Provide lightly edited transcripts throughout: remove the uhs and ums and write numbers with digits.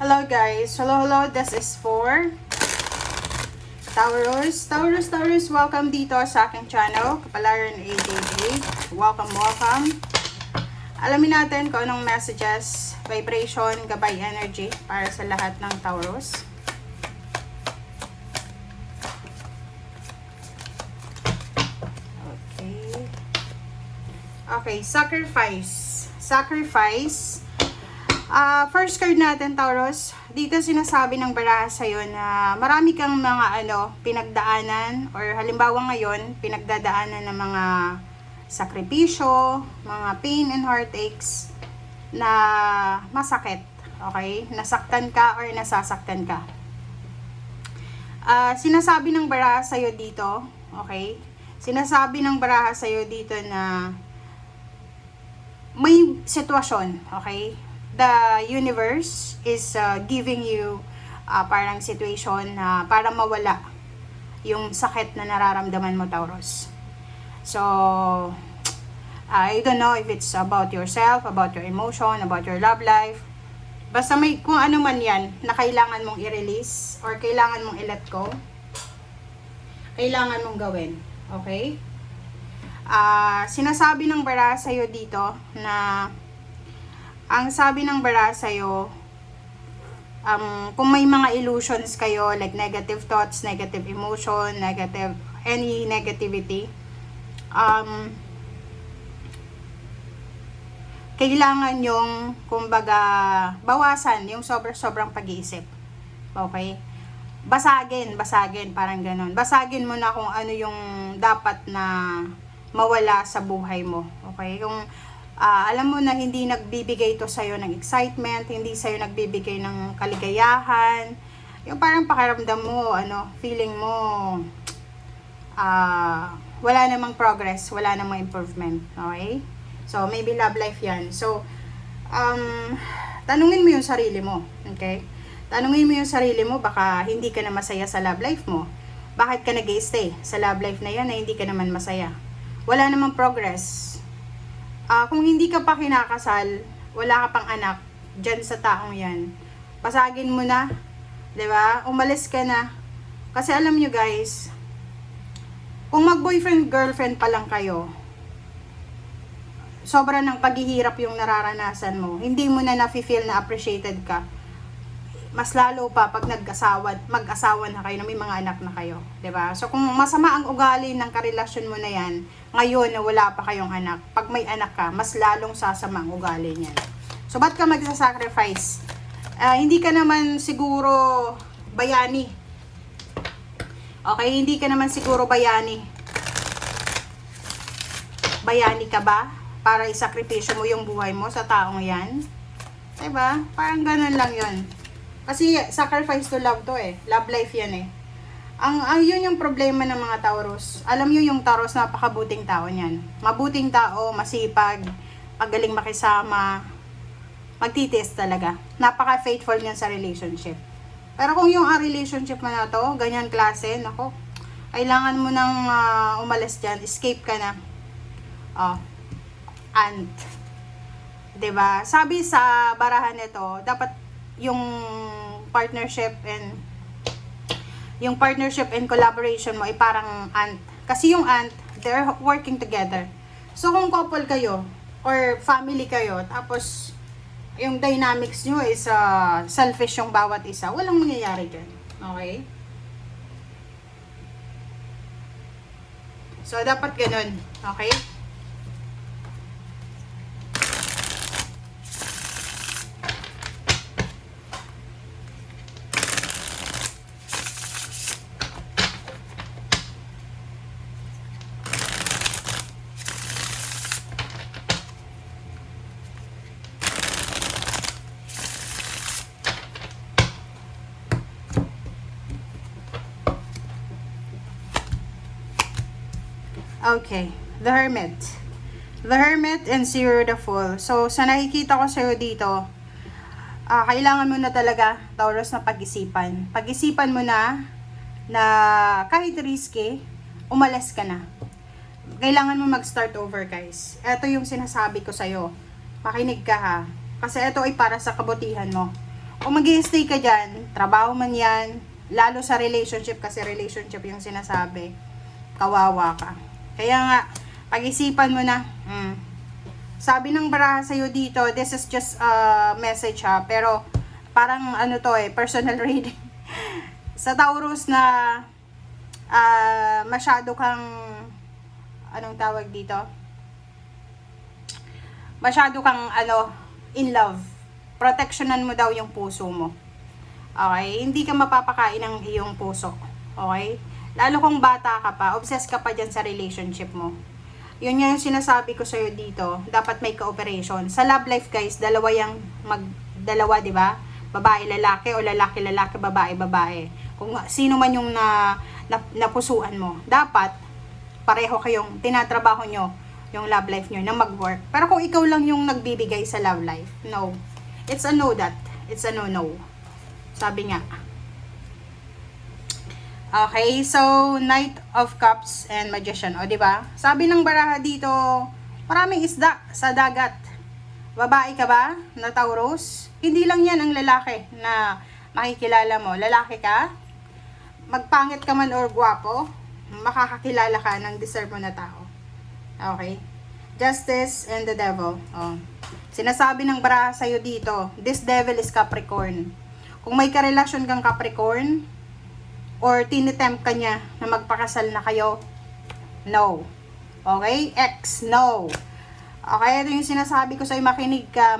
Hello guys, hello, this is for Taurus, welcome dito sa aking channel, Kapalaran 888, welcome. Alamin natin kung anong messages, vibration, gabay energy para sa lahat ng Taurus. Okay, sacrifice. First card natin, Taurus. Dito sinasabi ng baraha sa'yo na marami kang mga pinagdaanan, or halimbawa ngayon, pinagdadaanan ng mga sakripisyo, mga pain and heartaches na masakit. Okay? Nasaktan ka or nasasaktan ka. Sinasabi ng baraha sa'yo dito, okay? Sinasabi ng baraha sa'yo dito na may sitwasyon, okay? The universe is giving you parang situation na para mawala yung sakit na nararamdaman mo, Taurus. So, I don't know if it's about yourself, about your emotion, about your love life. Basta may kung ano man yan na kailangan mong i-release or kailangan mong i-let go, kailangan mong gawin. Okay? Sinasabi ng baraha sa'yo dito na ang sabi ng baraha sa'yo, kung may mga illusions kayo, like negative thoughts, negative emotion, any negativity, kailangan yung, kumbaga, bawasan yung sobrang pag-iisip. Okay? Basagin, parang ganon. Basagin mo na kung ano yung dapat na mawala sa buhay mo. Okay? Kung alam mo na hindi nagbibigay ito sa'yo ng excitement, hindi sa'yo nagbibigay ng kaligayahan, yung parang pakiramdam mo, feeling mo, wala namang progress, wala namang improvement. Okay? So, maybe love life yan. So, tanungin mo yung sarili mo. Okay? Tanungin mo yung sarili mo, baka hindi ka na masaya sa love life mo. Bakit ka nag-i-stay sa love life na yan na hindi ka naman masaya? Wala namang progress. Kung hindi ka pa kinakasal, wala ka pang anak, dyan sa taong yan, pasagin mo na, 'di ba? Umalis ka na. Kasi alam nyo guys, kung mag-boyfriend, girlfriend pa lang kayo, sobra ng paghihirap yung nararanasan mo, hindi mo na nafe-feel na appreciated ka. Mas lalo pa pag mag-asawa na kayo, na may mga anak na kayo, 'di ba? So kung masama ang ugali ng karelasyon mo na 'yan, ngayon na wala pa kayong anak, pag may anak ka, mas lalong sasama ang ugali niyan. So ba't ka magsa-sacrifice? Hindi ka naman siguro bayani. Okay, hindi ka naman siguro bayani. Bayani ka ba para isakripisyo mo yung buhay mo sa taong 'yan? 'Di ba? Parang ganun lang 'yon. Kasi sacrifice to love to eh. Love life yan eh. Yun yung problema ng mga Taurus. Alam nyo yung Taurus, napakabuting tao niyan. Mabuting tao, masipag, magaling makisama, magtitiis talaga. Napaka-faithful niyan sa relationship. Pero kung yung relationship mo na to, ganyan klase, nako, kailangan mo nang umalis dyan, escape ka na. Ant. 'Di ba? Sabi sa barahan nito, dapat yung partnership and collaboration mo ay parang ant. Kasi yung ant, they're working together. So kung couple kayo or family kayo, tapos yung dynamics nyo is selfish yung bawat isa, walang mangyayari dyan. Okay? So dapat ganun. Okay? Okay, the Hermit. The Hermit and Zero the Fool. So, sa nakikita ko sa'yo dito, kailangan mo na talaga, Taurus, na pag-isipan. Pag-isipan mo na kahit risky, umalis ka na. Kailangan mo mag-start over, guys. Ito yung sinasabi ko sa'yo. Makinig ka ha. Kasi ito ay para sa kabutihan mo. Kung mag-i-stay ka dyan, trabaho man yan, lalo sa relationship, kasi relationship yung sinasabi, kawawa ka. Kaya nga, pag-isipan mo na. Sabi ng baraha sa'yo dito, this is just a message ha, pero parang ano to personal reading. Sa Taurus na masyado kang, anong tawag dito? Masyado kang in love. Protectionan mo daw yung puso mo. Okay? Hindi ka mapapakain ng iyong puso. Okay? Lalo kung bata ka pa, obsessed ka pa dyan sa relationship mo. Yun yung sinasabi ko sa'yo dito. Dapat may cooperation. Sa love life guys, dalawa, di ba? Babae, lalaki, o lalaki, lalaki, babae, babae. Kung sino man yung napusuan mo. Dapat, pareho kayong tinatrabaho nyo yung love life nyo na mag-work. Pero kung ikaw lang yung nagbibigay sa love life, no. It's a no that. It's a no-no. Sabi nga. Okay, so Knight of Cups and Magician. O, diba? Sabi ng baraha dito, maraming isda sa dagat. Babae ka ba na Taurus? Hindi lang yan ang lalaki na makikilala mo. Lalaki ka, magpangit ka man or gwapo, makakakilala ka ng deserve mo na tao. Okay? Justice and the Devil. Oh. Sinasabi ng baraha sa'yo dito, this devil is Capricorn. Kung may karelasyon kang Capricorn, or tinitempt ka niya na magpakasal na kayo, no. Okay? X, no. Okay, ito yung sinasabi ko sa'yo, makinig ka,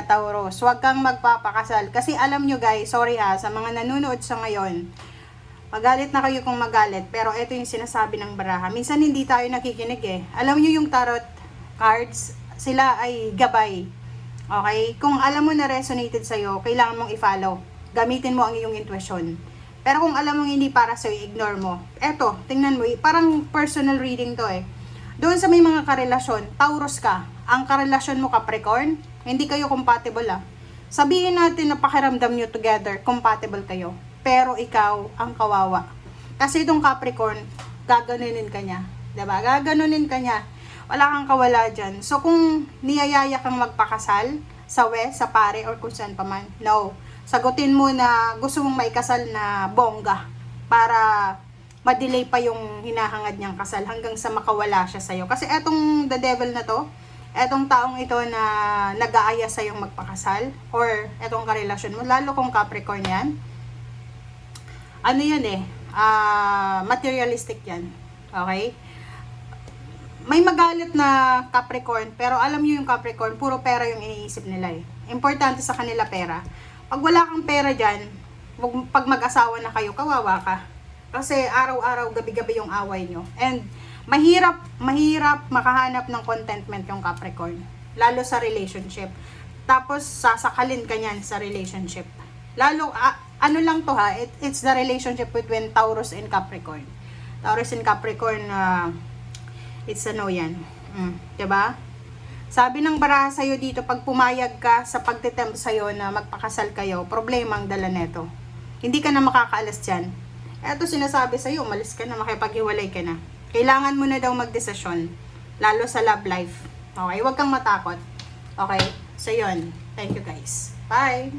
Taurus. Huwag kang magpapakasal. Kasi alam nyo guys, sorry sa mga nanonood sa ngayon, magalit na kayo kung magalit, pero ito yung sinasabi ng baraha. Minsan hindi tayo nakikinig Alam nyo yung tarot cards, sila ay gabay. Okay? Kung alam mo na resonated sa'yo, kailangan mong i-follow. Gamitin mo ang iyong intuition. Pero kung alam mong hindi para sa'yo, ignore mo. Eto, tingnan mo, parang personal reading to Doon sa may mga karelasyon, Taurus ka, ang karelasyon mo Capricorn, hindi kayo compatible Sabihin natin na pakiramdam nyo together, compatible kayo. Pero ikaw ang kawawa. Kasi itong Capricorn, gaganunin ka niya. Diba? Gaganunin ka niya. Wala kang kawala dyan. So kung niyayaya kang magpakasal, sa pare, or kung saan pa man, no. Sagutin mo na gusto mong maikasal na bongga para ma-delay pa yung hinahangad niyang kasal hanggang sa makawala siya sa'yo. Kasi etong the devil na to, etong taong ito na nag-aaya sa'yong magpakasal, or etong karelasyon mo, lalo kung Capricorn yan, ano yan materialistic yan. Okay? May magalit na Capricorn, pero alam nyo yung Capricorn, puro pera yung iniisip nila Importante sa kanila pera. Pag wala kang pera dyan, pag mag-asawa na kayo, kawawa ka. Kasi araw-araw, gabi-gabi yung away nyo. And mahirap makahanap ng contentment yung Capricorn. Lalo sa relationship. Tapos sasakalin ka niyan sa relationship. Lalo, ano lang to it's the relationship between Taurus and Capricorn. Taurus and Capricorn, it's a no yan. Diba? Sabi ng baraha sa'yo dito, pag pumayag ka sa pagtitempt sa'yo na magpakasal kayo, problema ang dala neto. Hindi ka na makakaalas dyan. Eto sinasabi sa'yo, umalis ka na, makipaghiwalay ka na. Kailangan mo na daw magdesisyon, lalo sa love life. Okay? Huwag kang matakot. Okay? So yun. Thank you guys. Bye!